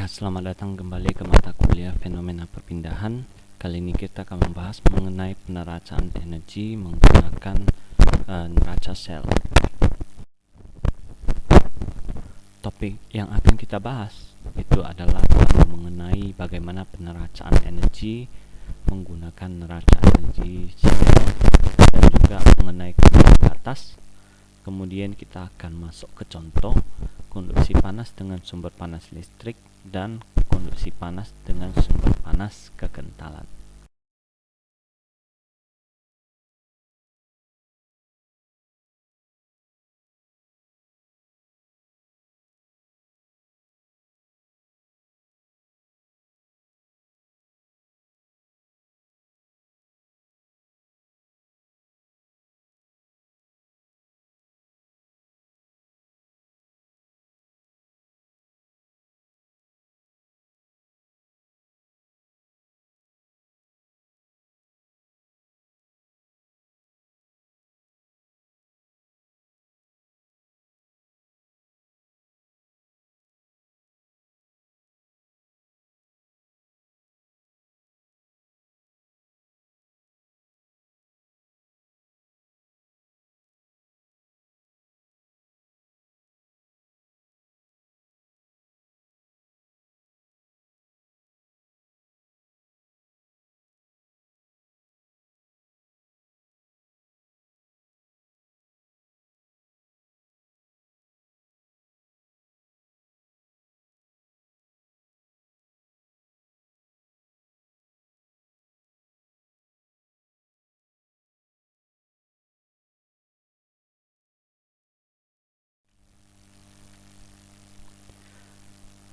Selamat datang kembali ke mata kuliah fenomena perpindahan. Kali ini kita akan membahas mengenai peneracaan energi menggunakan neraca sel. Topik yang akan kita bahas itu adalah mengenai bagaimana peneracaan energi menggunakan neraca energi sel dan juga mengenai kondisi batas. Kemudian kita akan masuk ke contoh konduksi panas dengan sumber panas listrik dan konduksi panas dengan sumber panas kekentalan.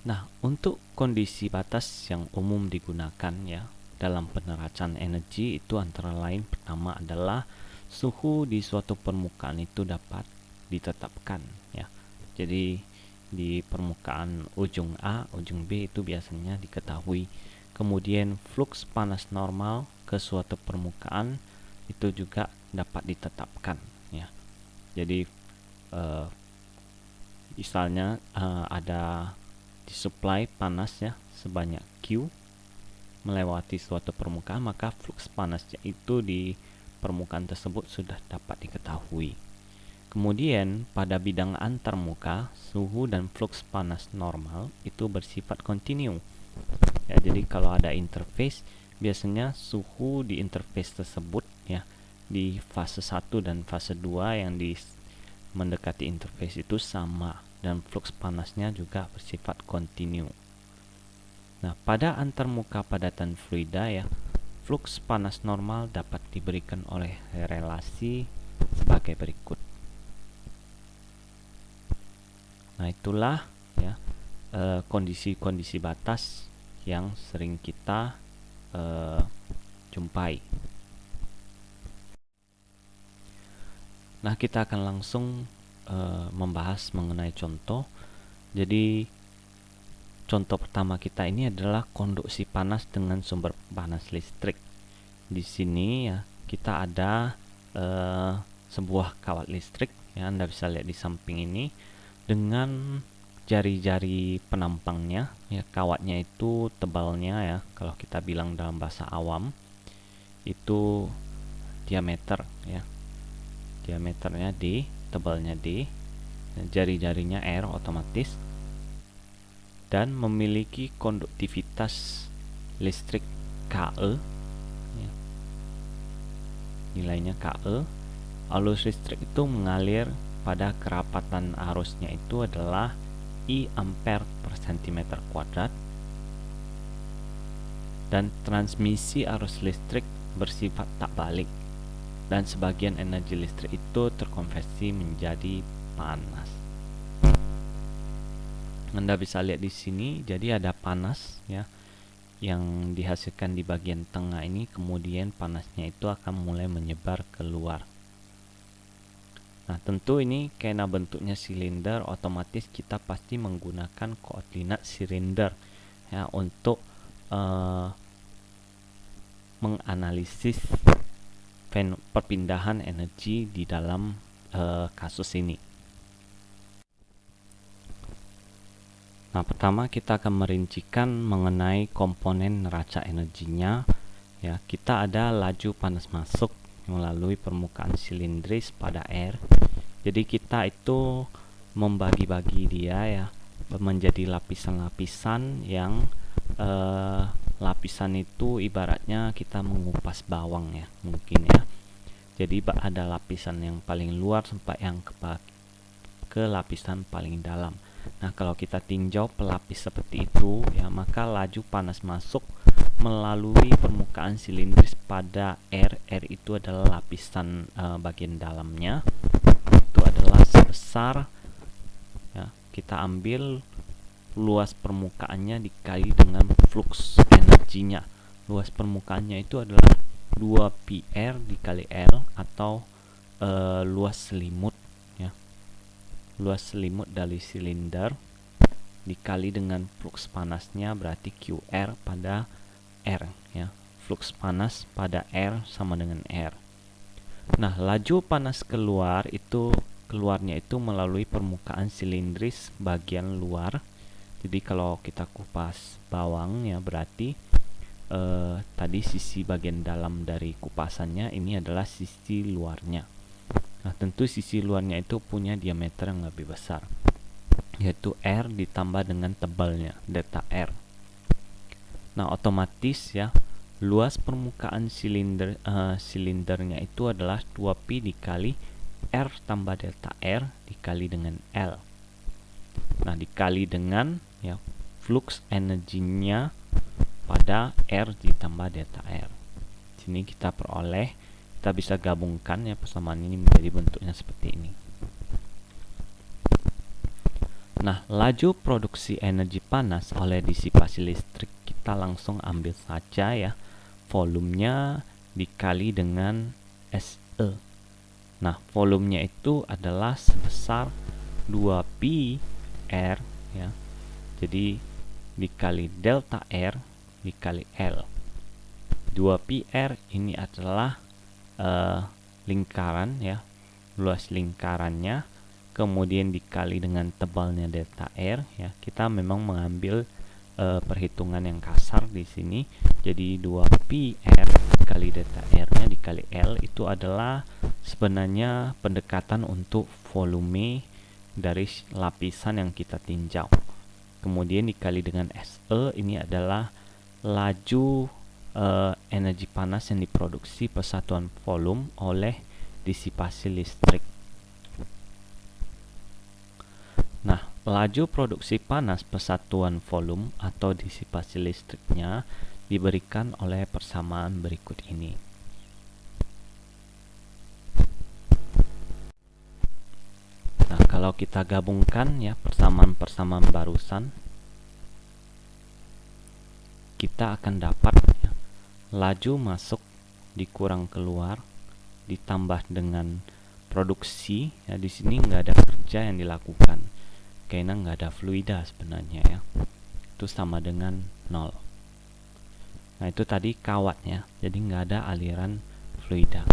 Nah, untuk kondisi batas yang umum digunakan ya dalam peneracaan energi itu antara lain pertama adalah suhu di suatu permukaan itu dapat ditetapkan ya. Jadi di permukaan ujung A, ujung B itu biasanya diketahui. Kemudian fluks panas normal ke suatu permukaan itu juga dapat ditetapkan ya. Jadi misalnya ada disuplai panas ya sebanyak Q melewati suatu permukaan, maka fluks panasnya itu di permukaan tersebut sudah dapat diketahui. Kemudian pada bidang antarmuka, suhu dan fluks panas normal itu bersifat kontinu. Ya, jadi kalau ada interface, biasanya suhu di interface tersebut ya di fase 1 dan fase 2 yang mendekati interface itu sama, dan fluks panasnya juga bersifat kontinu. Nah, pada antarmuka padatan fluida ya, fluks panas normal dapat diberikan oleh relasi sebagai berikut. Nah, itulah ya kondisi-kondisi batas yang sering kita jumpai. Nah, kita akan langsung membahas mengenai contoh. Jadi contoh pertama kita ini adalah konduksi panas dengan sumber panas listrik. Di sini ya kita ada sebuah kawat listrik ya, Anda bisa lihat di samping ini dengan jari-jari penampangnya ya. Kawatnya itu tebalnya ya, kalau kita bilang dalam bahasa awam itu diameter ya. Diameternya D, tebalnya D, jari-jarinya R otomatis, dan memiliki konduktivitas listrik KE ya. Nilainya KE. Arus listrik itu mengalir pada kerapatan arusnya itu adalah I ampere per cm kuadrat, dan transmisi arus listrik bersifat tak balik, dan sebagian energi listrik itu terkonversi menjadi panas. Anda bisa lihat di sini, jadi ada panas ya yang dihasilkan di bagian tengah ini, kemudian panasnya itu akan mulai menyebar keluar. Nah, tentu ini karena bentuknya silinder, otomatis kita pasti menggunakan koordinat silinder ya untuk menganalisis perpindahan energi di dalam kasus ini. Nah, pertama kita akan merincikan mengenai komponen neraca energinya. Ya, kita ada laju panas masuk melalui permukaan silindris pada air. Jadi kita itu membagi-bagi dia ya menjadi lapisan-lapisan yang lapisan itu ibaratnya kita mengupas bawang ya, mungkin ya. Jadi ada lapisan yang paling luar sampai yang ke lapisan paling dalam. Nah, kalau kita tinjau pelapis seperti itu ya, maka laju panas masuk melalui permukaan silindris pada air. Air itu adalah lapisan bagian dalamnya. Itu adalah sebesar ya, kita ambil luas permukaannya dikali dengan flux energinya. Luas permukaannya itu adalah 2πr dikali L atau luas selimut ya. Luas selimut dari silinder dikali dengan flux panasnya berarti QR pada R ya. Flux panas pada R sama dengan R. Nah, laju panas keluarnya itu melalui permukaan silindris bagian luar. Jadi kalau kita kupas bawang ya, berarti tadi sisi bagian dalam dari kupasannya, ini adalah sisi luarnya. Nah, tentu sisi luarnya itu punya diameter yang lebih besar, yaitu R ditambah dengan tebalnya, delta R. Nah, otomatis ya, luas permukaan silindernya itu adalah 2π dikali R tambah delta R dikali dengan L. Nah, dikali dengan ya flux energinya pada R ditambah delta R. Sini kita bisa gabungkan ya, persamaan ini menjadi bentuknya seperti ini. Nah, laju produksi energi panas oleh disipasi listrik kita langsung ambil saja ya, volumenya dikali dengan SE. Nah, volumenya itu adalah sebesar 2π R ya. Jadi dikali delta R dikali L. 2π R ini adalah lingkaran ya, luas lingkarannya, kemudian dikali dengan tebalnya delta R ya. Kita memang mengambil perhitungan yang kasar di sini. Jadi 2π R dikali delta R-nya dikali L itu adalah sebenarnya pendekatan untuk volume dari lapisan yang kita tinjau. Kemudian dikali dengan SE, ini adalah laju energi panas yang diproduksi per satuan volume oleh disipasi listrik. Nah, laju produksi panas per satuan volume atau disipasi listriknya diberikan oleh persamaan berikut ini. Nah, kalau kita gabungkan ya persamaan-persamaan barusan, kita akan dapat ya, laju masuk dikurang keluar ditambah dengan produksi ya, di sini nggak ada kerja yang dilakukan karena nggak ada fluida sebenarnya ya, itu sama dengan 0. Nah, itu tadi kawatnya, jadi nggak ada aliran fluida.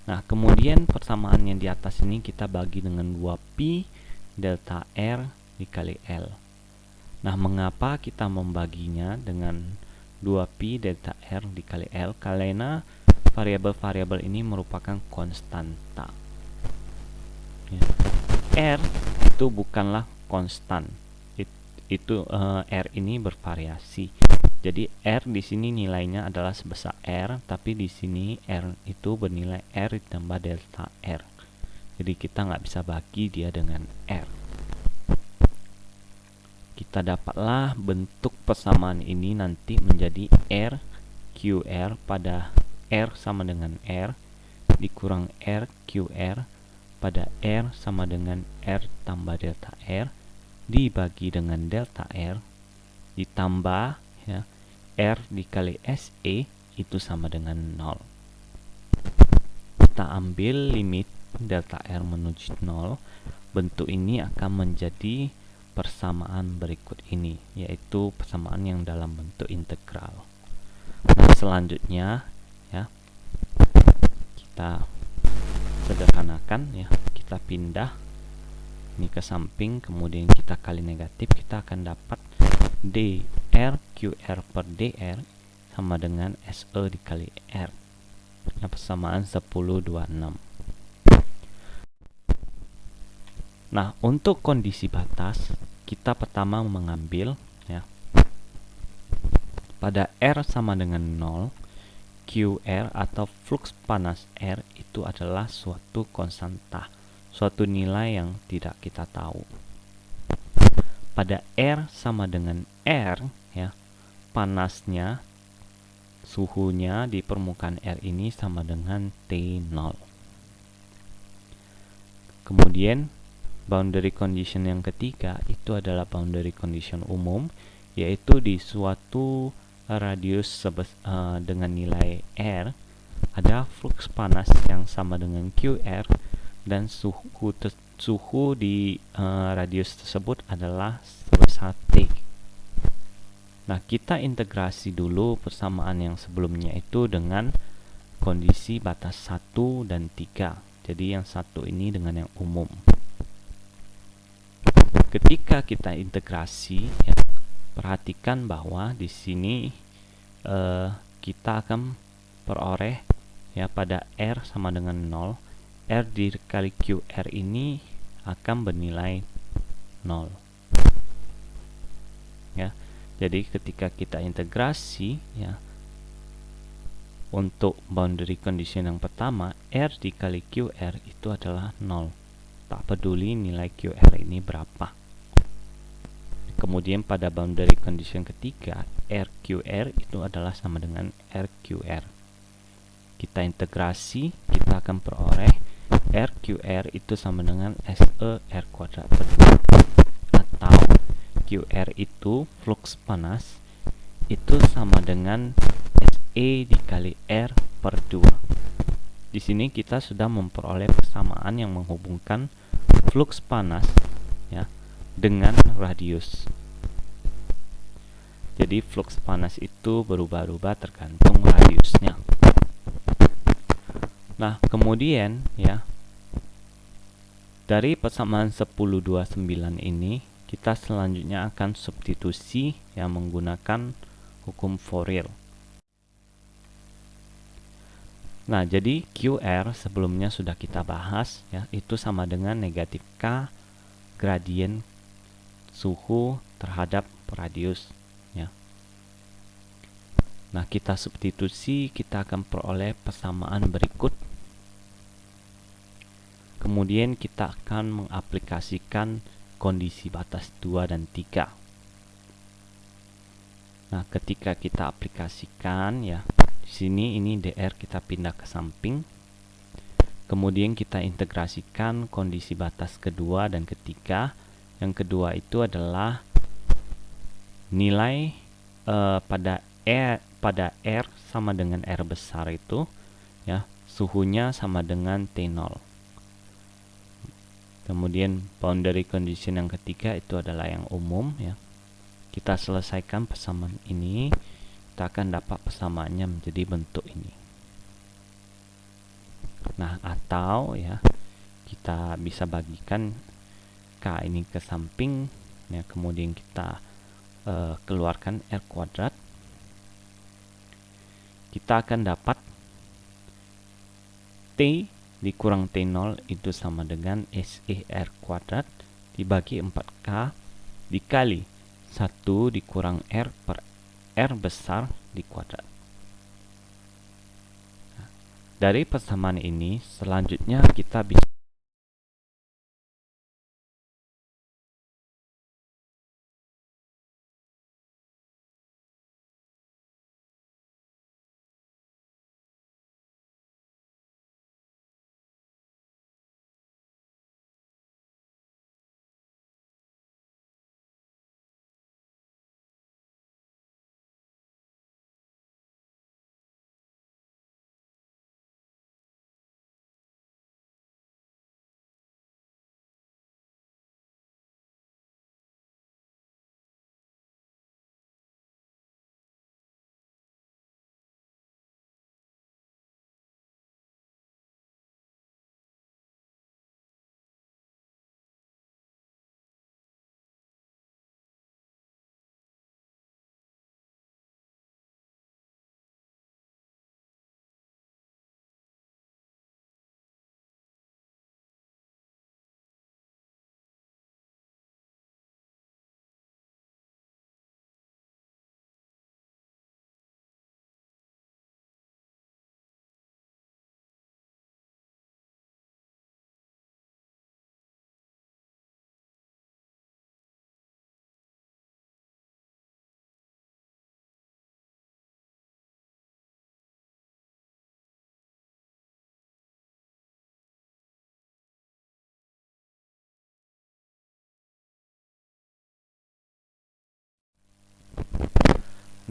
Nah, kemudian persamaan yang di atas ini kita bagi dengan 2π delta R dikali L. Nah, mengapa kita membaginya dengan 2π delta R dikali L? Karena variabel-variabel ini merupakan konstanta. Ya. R itu bukanlah konstan. R ini bervariasi. Jadi R di sini nilainya adalah sebesar R, tapi di sini R itu bernilai R ditambah delta R. Jadi kita nggak bisa bagi dia dengan R. Kita dapatlah bentuk persamaan ini nanti menjadi R QR pada R sama dengan R dikurang R QR pada R sama dengan R tambah delta R dibagi dengan delta R ditambah ya, R dikali SE itu sama dengan 0. Kita ambil limit delta R menuju 0, bentuk ini akan menjadi persamaan berikut ini, yaitu persamaan yang dalam bentuk integral. Nah, selanjutnya ya, kita sederhanakan ya, kita pindah ini ke samping, kemudian kita kali negatif, kita akan dapat dr QR per dr sama dengan SE dikali R. Nah, persamaan 10/26. Nah, untuk kondisi batas, kita pertama mengambil ya, pada R sama dengan 0, QR atau flux panas R itu adalah suatu konstanta, suatu nilai yang tidak kita tahu. Pada R sama dengan R ya, panasnya, suhunya di permukaan R ini sama dengan T0. Kemudian boundary condition yang ketiga itu adalah boundary condition umum, yaitu di suatu radius dengan nilai R ada flux panas yang sama dengan QR dan suhu di radius tersebut adalah sebesar T. Nah, kita integrasi dulu persamaan yang sebelumnya itu dengan kondisi batas 1 dan 3. Jadi yang satu ini dengan yang umum. Ketika kita integrasi ya, perhatikan bahwa di sini kita akan peroleh ya, pada R sama dengan 0, R dikali QR ini akan bernilai 0 ya. Jadi ketika kita integrasi ya, untuk boundary condition yang pertama, R dikali QR itu adalah 0, tak peduli nilai QR ini berapa. Kemudian pada boundary condition ketiga, RQR itu adalah sama dengan RQR. Kita integrasi, kita akan peroleh RQR itu sama dengan SE R kuadrat per 2, atau QR itu flux panas itu sama dengan SE dikali R per 2. Di sini kita sudah memperoleh persamaan yang menghubungkan flux panas ya dengan radius. Jadi flux panas itu berubah-ubah tergantung radiusnya. Nah, kemudian ya, dari persamaan 10/29 ini kita selanjutnya akan substitusi yang menggunakan hukum Fourier. Nah, jadi QR sebelumnya sudah kita bahas ya, itu sama dengan negatif K gradien suhu terhadap radius ya. Nah, kita substitusi, kita akan peroleh persamaan berikut. Kemudian kita akan mengaplikasikan kondisi batas 2 dan 3. Nah, ketika kita aplikasikan ya, di sini ini DR kita pindah ke samping. Kemudian kita integrasikan kondisi batas kedua dan ketiga. Yang kedua itu adalah nilai pada R sama dengan R besar itu ya, suhunya sama dengan T0. Kemudian boundary condition yang ketiga itu adalah yang umum ya. Kita selesaikan persamaan ini, kita akan dapat persamaannya menjadi bentuk ini. Nah, atau ya, kita bisa bagikan K ini ke samping ya, kemudian kita keluarkan R kuadrat. Kita akan dapat T dikurang T0 itu sama dengan SER kuadrat dibagi 4K dikali 1 dikurang R per R besar di kuadrat. Nah, dari persamaan ini selanjutnya kita bisa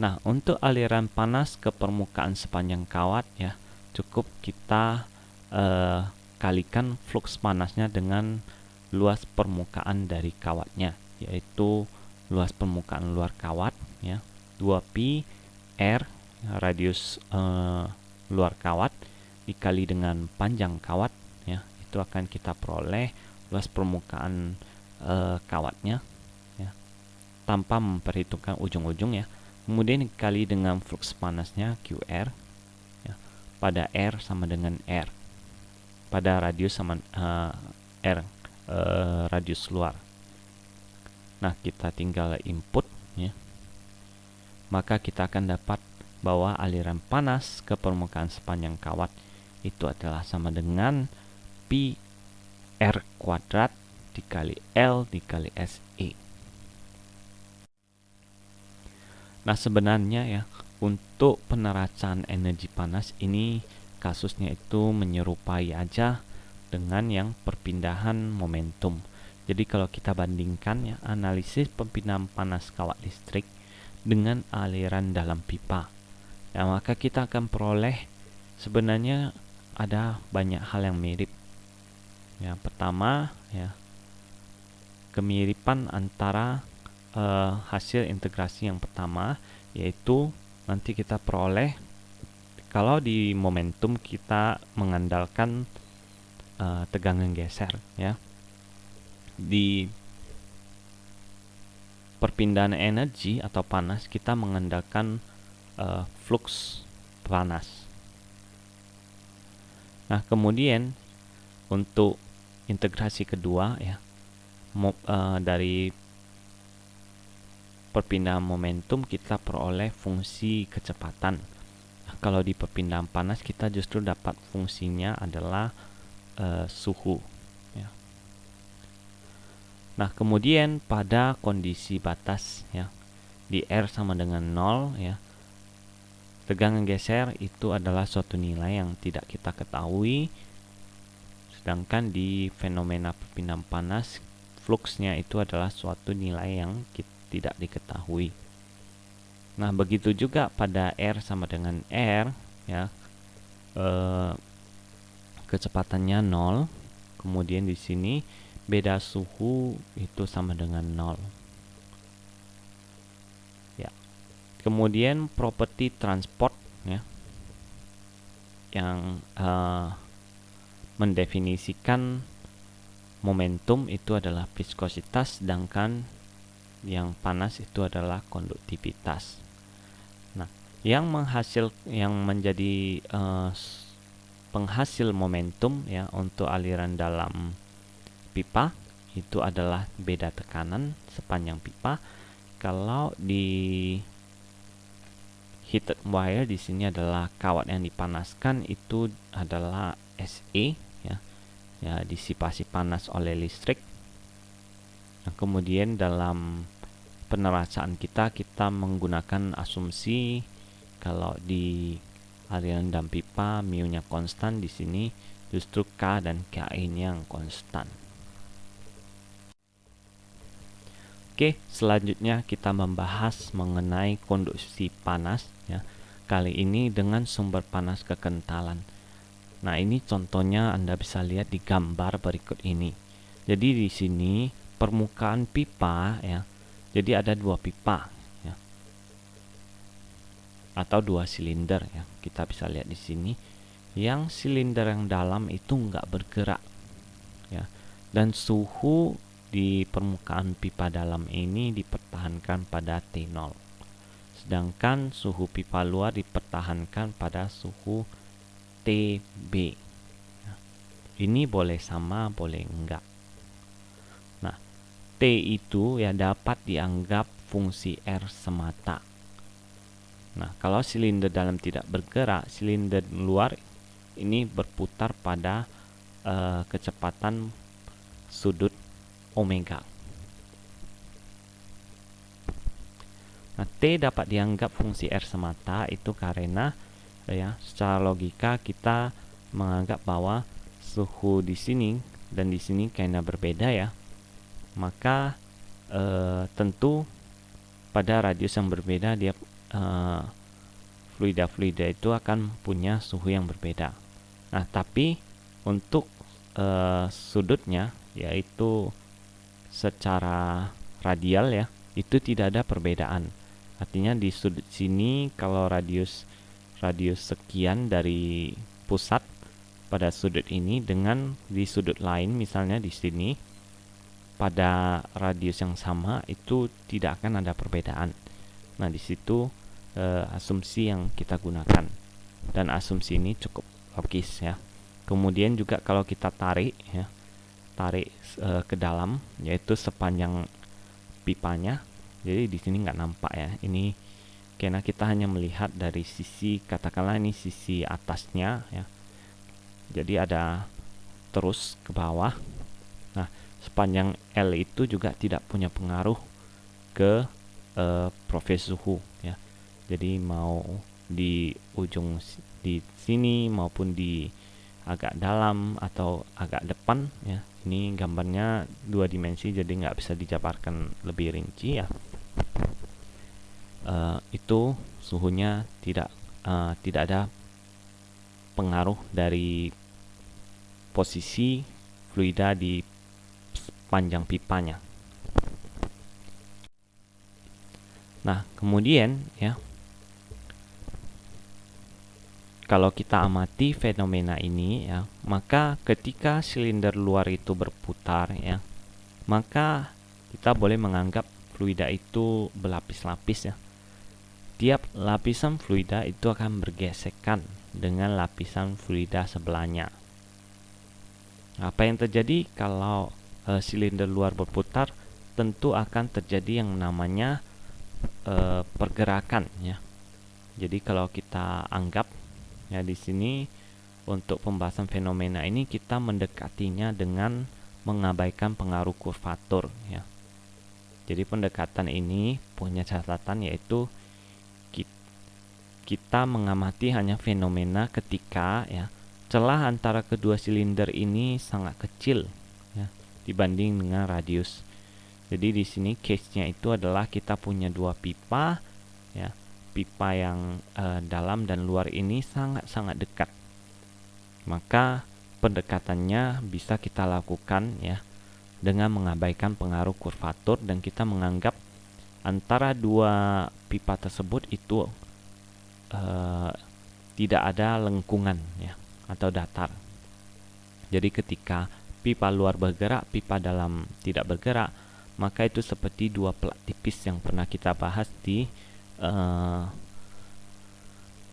Nah, untuk aliran panas ke permukaan sepanjang kawat ya, cukup kita kalikan flux panasnya dengan luas permukaan dari kawatnya, yaitu luas permukaan luar kawat ya, 2pi R radius luar kawat dikali dengan panjang kawat ya, itu akan kita peroleh luas permukaan kawatnya ya, tanpa memperhitungkan ujung-ujung ya. Kemudian dikali dengan flux panasnya QR ya, pada R sama dengan R, pada radius sama R radius luar. Nah, kita tinggal input ya, maka kita akan dapat bahwa aliran panas ke permukaan sepanjang kawat itu adalah sama dengan pi R kuadrat dikali L dikali SE. Nah, sebenarnya ya, untuk peneracan energi panas ini kasusnya itu menyerupai aja dengan yang perpindahan momentum. Jadi kalau kita bandingkan ya, analisis perpindahan panas kawat listrik dengan aliran dalam pipa, ya, maka kita akan peroleh sebenarnya ada banyak hal yang mirip. Yang pertama ya, kemiripan antara hasil integrasi yang pertama, yaitu nanti kita peroleh kalau di momentum kita mengandalkan tegangan geser ya, di perpindahan energi atau panas kita mengandalkan flux panas. Nah, kemudian untuk integrasi kedua ya, dari perpindahan momentum kita peroleh fungsi kecepatan. Nah, kalau di perpindahan panas kita justru dapat fungsinya adalah suhu ya. Nah, kemudian pada kondisi batas ya, di R sama dengan 0 ya, tegangan geser itu adalah suatu nilai yang tidak kita ketahui, sedangkan di fenomena perpindahan panas fluxnya itu adalah suatu nilai yang tidak diketahui. Nah, begitu juga pada R sama dengan R ya, kecepatannya 0, kemudian di sini beda suhu itu sama dengan 0 ya. Kemudian properti transport ya, yang mendefinisikan momentum itu adalah viskositas, sedangkan yang panas itu adalah konduktivitas. Nah, yang menjadi penghasil momentum ya untuk aliran dalam pipa itu adalah beda tekanan sepanjang pipa. Kalau di heated wire di sini adalah kawat yang dipanaskan itu adalah SE ya, disipasi panas oleh listrik. Nah, kemudian dalam peneracaan kita menggunakan asumsi kalau di aliran dalam pipa mu-nya konstan, di sini justru K dan Ki-nya yang konstan. Oke, selanjutnya kita membahas mengenai konduksi panas ya. Kali ini dengan sumber panas kekentalan. Nah, ini contohnya Anda bisa lihat di gambar berikut ini. Jadi di sini permukaan pipa ya, jadi ada dua pipa ya, atau dua silinder ya, kita bisa lihat di sini. Yang silinder yang dalam itu nggak bergerak ya, dan suhu di permukaan pipa dalam ini dipertahankan pada T0, sedangkan suhu pipa luar dipertahankan pada suhu TB ya. Ini boleh sama boleh enggak. T itu ya dapat dianggap fungsi R semata. Nah, kalau silinder dalam tidak bergerak, silinder luar ini berputar pada kecepatan sudut omega. Nah, T dapat dianggap fungsi R semata itu karena ya secara logika kita menganggap bahwa suhu di sini dan di sini karena berbeda ya, maka tentu pada radius yang berbeda dia fluida-fluida itu akan punya suhu yang berbeda. Nah, tapi untuk sudutnya, yaitu secara radial ya, itu tidak ada perbedaan. Artinya di sudut sini kalau radius sekian dari pusat pada sudut ini dengan di sudut lain, misalnya di sini pada radius yang sama, itu tidak akan ada perbedaan. Nah, di situ asumsi yang kita gunakan, dan asumsi ini cukup logis ya. Kemudian juga kalau kita tarik ke dalam, yaitu sepanjang pipanya. Jadi di sini nggak nampak ya. Ini karena kita hanya melihat dari sisi, katakanlah ini sisi atasnya ya. Jadi ada terus ke bawah. Nah, sepanjang L itu juga tidak punya pengaruh ke profil suhu ya. Jadi mau di ujung di sini maupun di agak dalam atau agak depan ya. Ini gambarnya 2 dimensi, jadi nggak bisa dijabarkan lebih rinci ya. Itu suhunya tidak ada pengaruh dari posisi fluida di panjang pipanya. Nah, kemudian ya, kalau kita amati fenomena ini ya, maka ketika silinder luar itu berputar ya, maka kita boleh menganggap fluida itu berlapis-lapis ya. Tiap lapisan fluida itu akan bergesekan dengan lapisan fluida sebelahnya. Apa yang terjadi kalau silinder luar berputar? Tentu akan terjadi yang namanya pergerakan ya. Jadi kalau kita anggap ya, di sini untuk pembahasan fenomena ini kita mendekatinya dengan mengabaikan pengaruh kurvatur ya. Jadi pendekatan ini punya catatan, yaitu kita mengamati hanya fenomena ketika ya celah antara kedua silinder ini sangat kecil ya dibanding dengan radius. Jadi di sini case-nya itu adalah kita punya dua pipa ya. Pipa yang dalam dan luar ini sangat-sangat dekat. Maka pendekatannya bisa kita lakukan ya dengan mengabaikan pengaruh kurvatur, dan kita menganggap antara dua pipa tersebut itu tidak ada lengkungan ya atau datar. Jadi ketika pipa luar bergerak, pipa dalam tidak bergerak, maka itu seperti dua pelak tipis yang pernah kita bahas di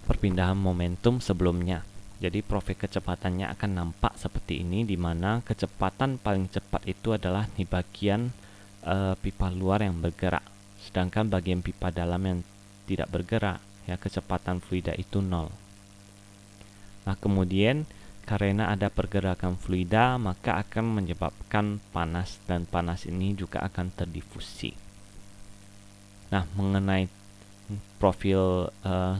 perpindahan momentum sebelumnya. Jadi profil kecepatannya akan nampak seperti ini, di mana kecepatan paling cepat itu adalah di bagian pipa luar yang bergerak, sedangkan bagian pipa dalam yang tidak bergerak ya kecepatan fluida itu 0. Nah, kemudian karena ada pergerakan fluida, maka akan menyebabkan panas, dan panas ini juga akan terdifusi. Nah, mengenai profil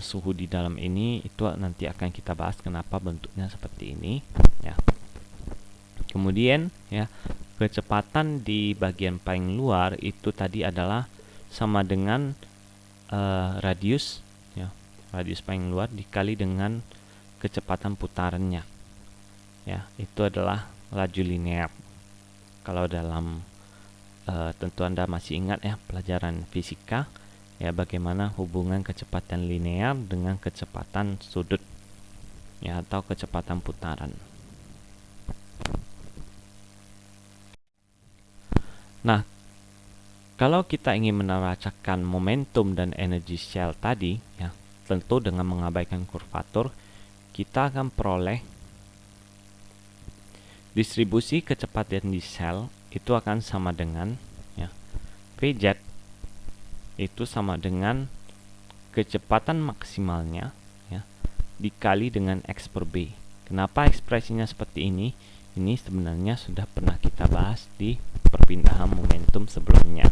suhu di dalam ini, itu nanti akan kita bahas kenapa bentuknya seperti ini ya. Kemudian ya, kecepatan di bagian paling luar itu tadi adalah sama dengan radius ya, radius paling luar dikali dengan kecepatan putarannya ya, itu adalah laju linear. Kalau dalam tentu Anda masih ingat ya pelajaran fisika ya, bagaimana hubungan kecepatan linear dengan kecepatan sudut ya, atau kecepatan putaran. Nah, kalau kita ingin menerasakan momentum dan energi shell tadi ya, tentu dengan mengabaikan kurvatur, kita akan peroleh distribusi kecepatan di shell itu akan sama dengan ya, Vz itu sama dengan kecepatan maksimalnya ya dikali dengan X per B. Kenapa ekspresinya seperti ini? Ini sebenarnya sudah pernah kita bahas di perpindahan momentum sebelumnya.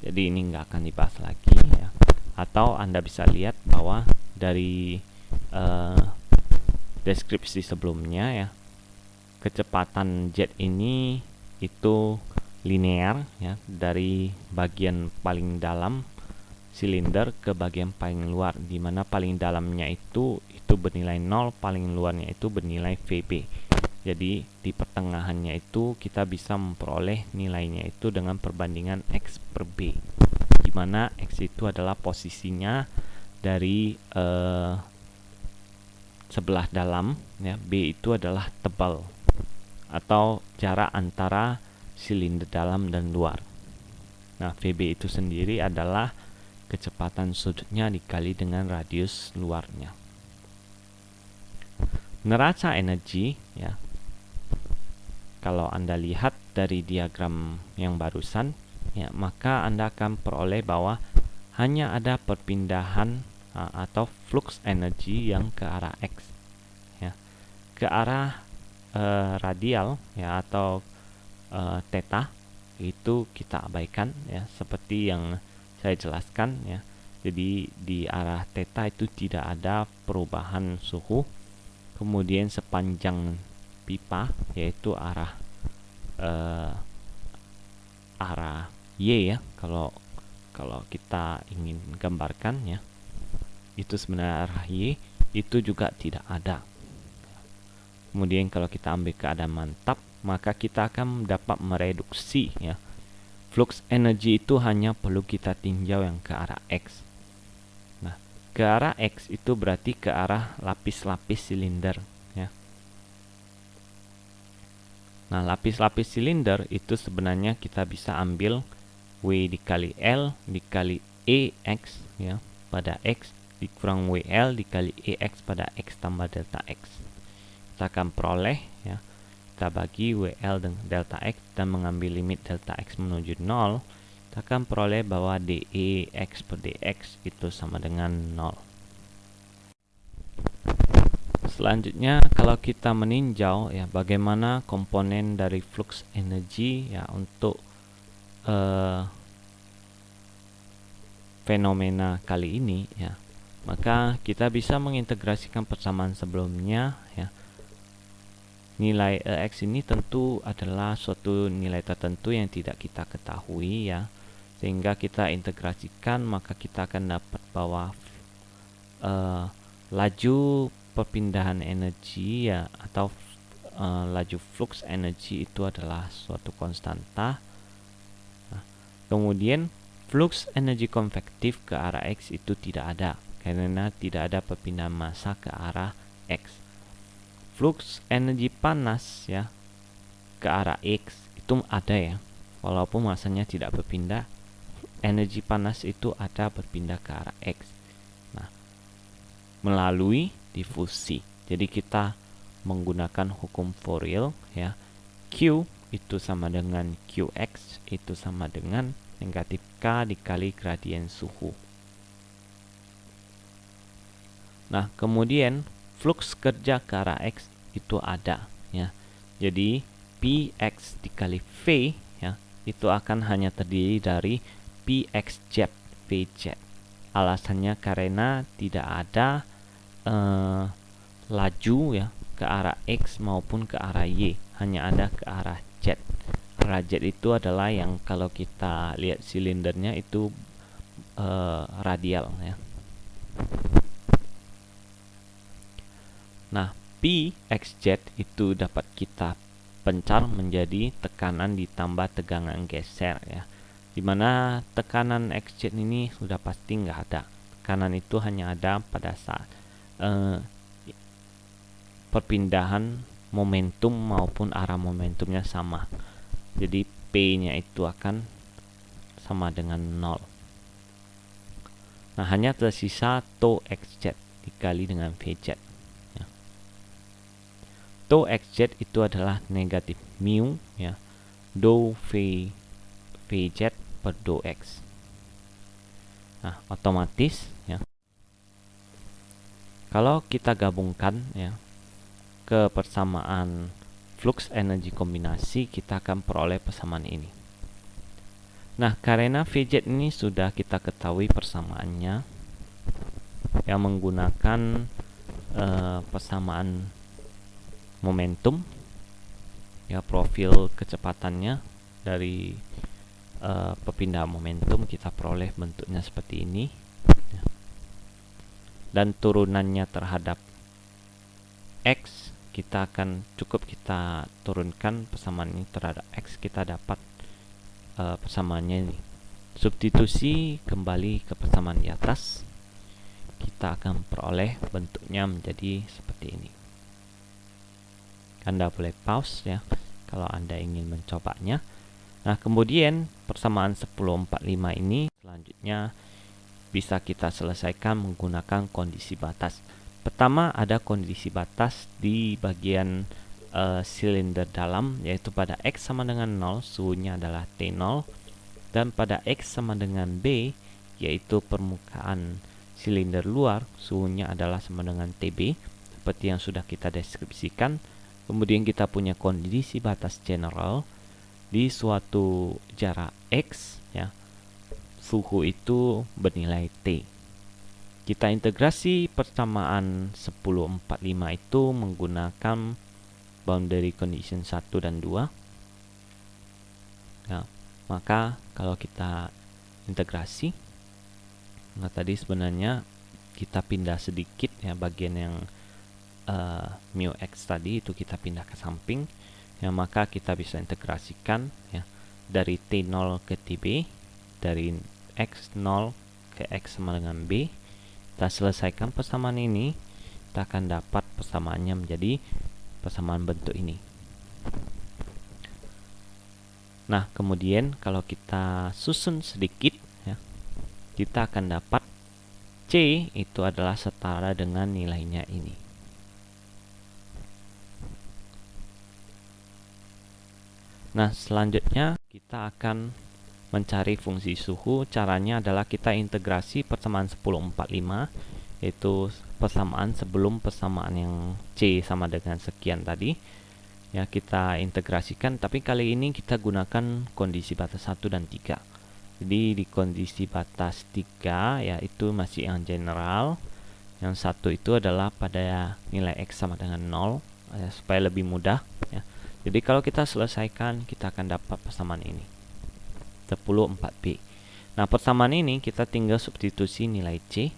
Jadi ini nggak akan dibahas lagi ya. Atau Anda bisa lihat bahwa dari deskripsi sebelumnya ya, kecepatan jet ini itu linear ya, dari bagian paling dalam silinder ke bagian paling luar, di mana paling dalamnya itu bernilai 0, paling luarnya itu bernilai VB. Jadi di pertengahannya itu kita bisa memperoleh nilainya itu dengan perbandingan X per B, di mana X itu adalah posisinya dari sebelah dalam, ya. B itu adalah tebal atau jarak antara silinder dalam dan luar. Nah, VB itu sendiri adalah kecepatan sudutnya dikali dengan radius luarnya. Neraca energi, ya. Kalau Anda lihat dari diagram yang barusan, ya, maka Anda akan peroleh bahwa hanya ada perpindahan atau flux energi yang ke arah X, ya. Ke arah radial, ya, atau theta itu kita abaikan, ya, seperti yang saya jelaskan, ya. Jadi di arah theta itu tidak ada perubahan suhu. Kemudian sepanjang pipa, yaitu arah Y, ya, kalau kita ingin gambarkan, ya, itu sebenarnya arah Y, itu juga tidak ada. Kemudian kalau kita ambil keadaan mantap, maka kita akan dapat mereduksi, ya, flux energi itu hanya perlu kita tinjau yang ke arah X. Nah, ke arah X itu berarti ke arah lapis-lapis silinder, ya. Nah, lapis-lapis silinder itu sebenarnya kita bisa ambil W dikali L dikali EX, ya, pada X dikurang WL dikali EX pada X tambah delta X. Kita akan peroleh, ya, kita bagi WL dengan delta X dan mengambil limit delta X menuju 0, kita akan peroleh bahwa dE X per dx itu sama dengan 0. Selanjutnya, kalau kita meninjau, ya, bagaimana komponen dari flux energi, ya, untuk fenomena kali ini, ya, maka kita bisa mengintegrasikan persamaan sebelumnya, ya. Nilai X ini tentu adalah suatu nilai tertentu yang tidak kita ketahui, ya, sehingga kita integrasikan, maka kita akan dapat bahwa laju perpindahan energi, ya, atau laju flux energi itu adalah suatu konstanta. Nah, kemudian flux energi konvektif ke arah X itu tidak ada, karena tidak ada perpindahan massa ke arah X. Flux energi panas, ya, ke arah X itu ada, ya, walaupun massanya tidak berpindah, energi panas itu ada berpindah ke arah X. Nah, melalui difusi. Jadi kita menggunakan hukum Fourier, ya, Q itu sama dengan QX itu sama dengan negatif K dikali gradien suhu. Nah, kemudian flux kerja ke arah X itu ada, ya. Jadi Px dikali V, ya, itu akan hanya terdiri dari Pxz Vz. Alasannya karena tidak ada laju, ya, ke arah X maupun ke arah Y, hanya ada ke arah Z. Arah Z itu adalah yang kalau kita lihat silindernya itu radial, ya. Nah, Pxz itu dapat kita pencar menjadi tekanan ditambah tegangan geser, ya, dimana tekanan Xz ini sudah pasti nggak ada. Tekanan itu hanya ada pada saat perpindahan momentum maupun arah momentumnya sama. Jadi P-nya itu akan sama dengan 0. Nah, hanya tersisa tau Xz dikali dengan Vz. Tau Xz itu adalah negatif mu, ya, dou Vz per dou X. Nah, otomatis, ya, kalau kita gabungkan, ya, ke persamaan flux energi kombinasi, kita akan peroleh persamaan ini. Nah, karena Vz ini sudah kita ketahui persamaannya, yang menggunakan persamaan momentum, ya, profil kecepatannya dari perpindahan momentum, kita peroleh bentuknya seperti ini, ya. Dan turunannya terhadap X, kita akan cukup kita turunkan persamaan ini terhadap X, kita dapat persamaannya ini. Substitusi kembali ke persamaan di atas, kita akan peroleh bentuknya menjadi seperti ini. Anda boleh pause ya kalau Anda ingin mencobanya. Nah, kemudian persamaan 1045 ini selanjutnya bisa kita selesaikan menggunakan kondisi batas. Pertama, ada kondisi batas di bagian silinder dalam, yaitu pada X sama dengan 0 suhunya adalah T0, dan pada X sama dengan B, yaitu permukaan silinder luar, suhunya adalah sama dengan TB, seperti yang sudah kita deskripsikan. Kemudian kita punya kondisi batas general di suatu jarak X, ya, suhu itu bernilai T. Kita integrasi persamaan 1045 itu menggunakan boundary condition 1 dan 2. Nah, maka kalau kita integrasi, nah tadi sebenarnya kita pindah sedikit ya bagian yang mu x tadi itu kita pindah ke samping, ya, maka kita bisa integrasikan ya dari T0 ke TB, dari X0 ke X sama dengan B. Kita selesaikan persamaan ini, kita akan dapat persamaannya menjadi persamaan bentuk ini. Nah, kemudian kalau kita susun sedikit ya, kita akan dapat C itu adalah setara dengan nilainya ini. Nah, selanjutnya kita akan mencari fungsi suhu. Caranya adalah kita integrasi persamaan 1045, yaitu persamaan sebelum persamaan yang C sama dengan sekian tadi. Ya, kita integrasikan, tapi kali ini kita gunakan kondisi batas 1 dan 3. Jadi di kondisi batas 3 ya itu masih yang general. Yang satu itu adalah pada nilai X sama dengan 0 ya, supaya lebih mudah ya. Jadi kalau kita selesaikan, kita akan dapat persamaan ini 10/4B. Nah, persamaan ini kita tinggal substitusi nilai C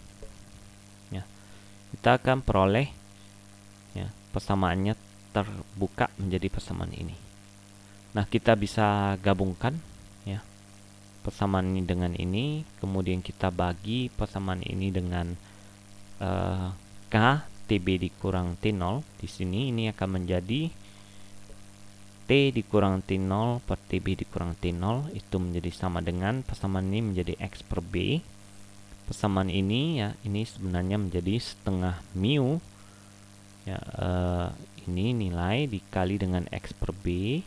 ya. Kita akan peroleh ya, persamaannya terbuka menjadi persamaan ini. Nah, kita bisa gabungkan ya persamaan ini dengan ini, kemudian kita bagi persamaan ini dengan K TB dikurang T0. Di sini ini akan menjadi T dikurang T0 per TB dikurang T0, itu menjadi sama dengan persamaan ini menjadi X per B. Persamaan ini ya, ini sebenarnya menjadi setengah mu ya, ini nilai dikali dengan X per B,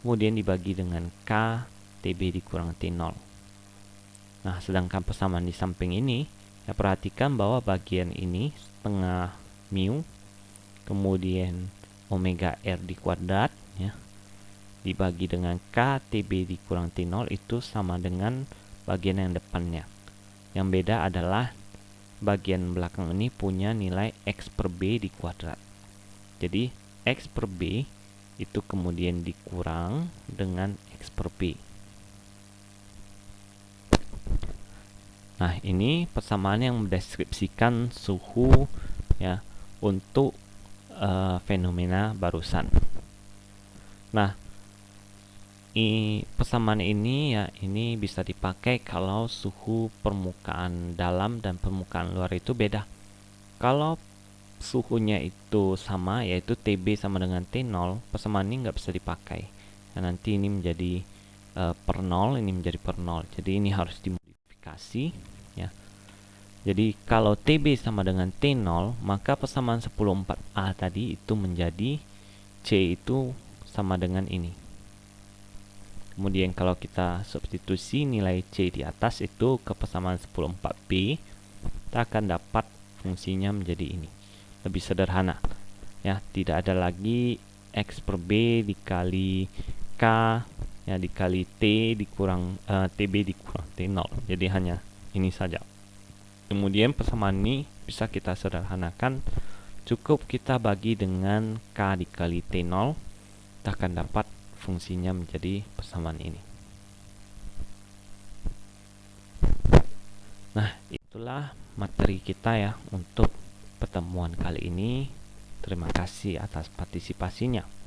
kemudian dibagi dengan K TB dikurang T0. Nah, sedangkan persamaan di samping ini ya, perhatikan bahwa bagian ini setengah mu, kemudian omega R di kuadrat ya, dibagi dengan K TB dikurang T0 itu sama dengan bagian yang depannya. Yang beda adalah bagian belakang ini punya nilai X per B di kuadrat. Jadi X per B itu kemudian dikurang dengan X per B. Nah, ini persamaan yang mendeskripsikan suhu ya untuk fenomena barusan. Nah, persamaan ini ya ini bisa dipakai kalau suhu permukaan dalam dan permukaan luar itu beda. Kalau suhunya itu sama, yaitu TB sama dengan T0, persamaan ini nggak bisa dipakai. Nah, nanti ini menjadi per 0, ini menjadi per 0. Jadi ini harus dimodifikasi ya. Jadi kalau TB sama dengan T0, maka persamaan 10/4A tadi itu menjadi C itu sama dengan ini. Kemudian kalau kita substitusi nilai C di atas itu ke persamaan 10/4B, kita akan dapat fungsinya menjadi ini. Lebih sederhana. Ya, tidak ada lagi X per B dikali K ya dikali T dikurang TB dikurang T0. Jadi hanya ini saja. Kemudian persamaan ini bisa kita sederhanakan. Cukup kita bagi dengan K dikali T0, kita akan dapat fungsinya menjadi persamaan ini. Nah, itulah materi kita ya untuk pertemuan kali ini. Terima kasih atas partisipasinya.